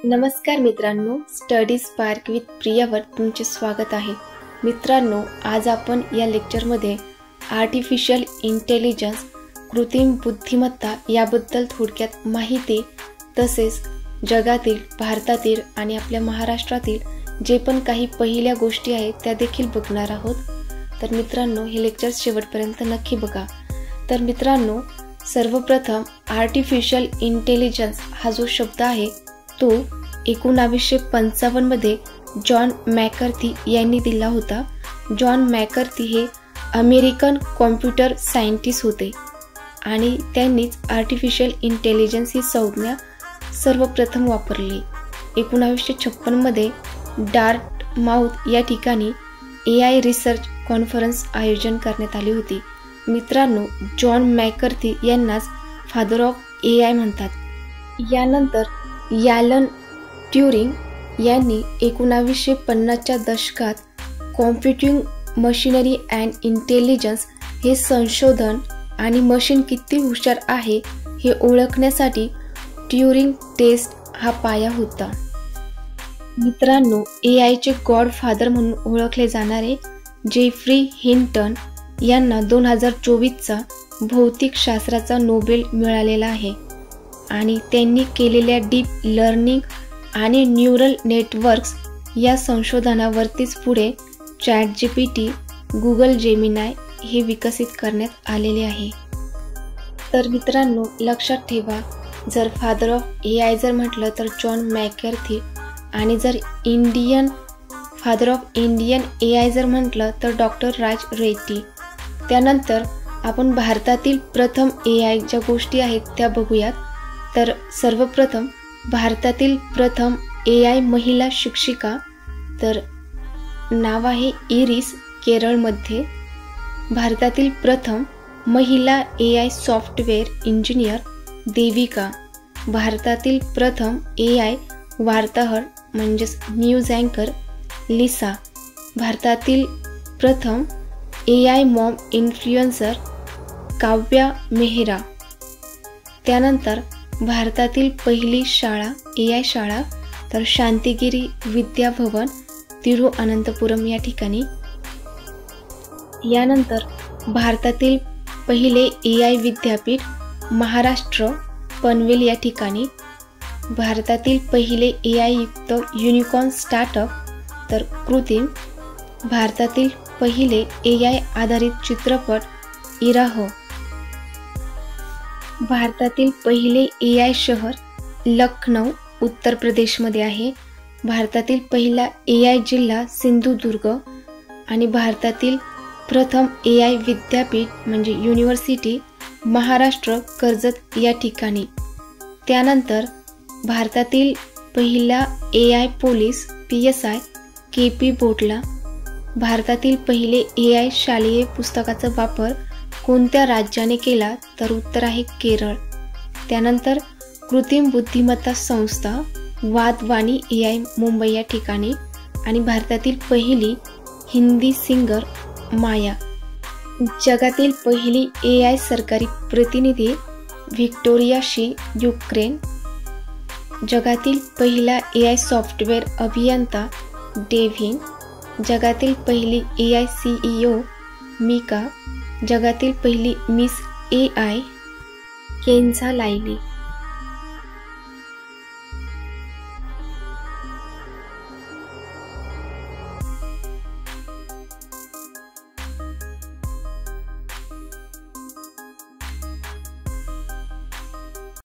नमस्कार मित्रांनो, study spark with प्रियावर तुमचे स्वागत आहे। मित्रांनो, आज आपण या लेक्चरमध्ये आर्टिफिशियल इंटेलिजन्स कृत्रिम बुद्धिमत्ता याबद्दल थोडक्यात माहिती तसेच जगातील, भारतातील आणि आपल्या महाराष्ट्रातील जे पण काही पहिल्या गोष्टी आहेत त्या देखील बघणार आहोत। तर मित्रांनो, हे लेक्चर शेवटपर्यंत नक्की बघा। तर मित्रांनो, सर्वप्रथम आर्टिफिशियल इंटेलिजन्स हा जो शब्द आहे तो 1955 मध्ये जॉन मॅकर्थी यांनी दिला होता। जॉन मॅकर्थी हे अमेरिकन कॉम्प्युटर सायंटिस्ट होते आणि त्यांनीच आर्टिफिशियल इंटेलिजन्स ही संज्ञा सर्वप्रथम वापरली। 1956 मध्ये डार्टमाउथ या ठिकाणी AI रिसर्च कॉन्फरन्स आयोजन करण्यात आली होती। मित्रांनो, जॉन मॅकर्थी यांनाच फादर ऑफ AI म्हणतात। यानंतर ॲलन ट्युरिंग यांनी 1950 च्या दशकात कॉम्प्युटिंग मशिनरी अँड इंटेलिजन्स हे संशोधन आणि मशीन किती हुशार आहे हे ओळखण्यासाठी ट्युरिंग टेस्ट हा पाया होता। मित्रांनो, AI चे गॉडफादर म्हणून ओळखले जाणारे जेफ्री हिंटन यांना 2024 चा भौतिक शास्त्राचा नोबेल मिळालेला आहे आणि त्यांनी केलेल्या डीप लर्निंग आणि न्यूरल नेटवर्क्स या संशोधनावरतीच पुढे ChatGPT, Google जेमिनाय हे विकसित करण्यात आलेले आहे। तर मित्रांनो, लक्षात ठेवा, जर फादर ऑफ AI जर म्हटलं तर जॉन मॅकर्थी आणि जर फादर ऑफ इंडियन AI जर म्हटलं तर डॉक्टर राज रेड्डी। त्यानंतर आपण भारतातील प्रथम AI ज्या गोष्टी आहेत त्या बघूयात। तर सर्वप्रथम भारतातील प्रथम AI महिला शिक्षिका तर नाव आहे इरिस, केरळमध्ये। भारतातील प्रथम महिला AI सॉफ्टवेअर इंजिनियर देविका। भारतातील प्रथम AI वार्ताहर म्हणजेच न्यूज अँकर लिसा। भारतातील प्रथम AI Maugham influencer Kavya Mehra. त्यानंतर भारतातील पहिली शाळा AI शाळा तर शांतिगिरी विद्याभवन, तिरुअनंतपुरम या ठिकाणी। यानंतर भारतातील पहिले AI विद्यापीठ महाराष्ट्र, पनवेल या ठिकाणी। भारतातील पहिले AI युक्त युनिकॉर्न स्टार्टअप तर कृत्रिम। भारतातील पहिले AI आधारित चित्रपट इराह। भारतातील पहिले AI शहर लखनौ, उत्तर प्रदेशमध्ये आहे। भारतातील पहिला AI जिल्हा सिंधुदुर्ग आणि भारतातील प्रथम AI विद्यापीठ म्हणजे युनिव्हर्सिटी महाराष्ट्र, कर्जत या ठिकाणी। त्यानंतर भारतातील पहिला AI पोलीस PSI KP बोटला। भारतातील पहिले AI शालेय पुस्तकाचा वापर कोणत्या राज्याने केला तर उत्तर आहे केरळ। त्यानंतर कृत्रिम बुद्धिमत्ता संस्था वादवाणी AI मुंबई या ठिकाणी आणि भारतातील पहिली हिंदी सिंगर माया। जगातील पहिली AI सरकारी प्रतिनिधी व्हिक्टोरिया शी, युक्रेन। जगातील पहिला AI सॉफ्टवेअर अभियंता डेव्हिन। जगातील पहिली AI CEO मिका। जगातील पहिली मिस AI केन्झा लायली।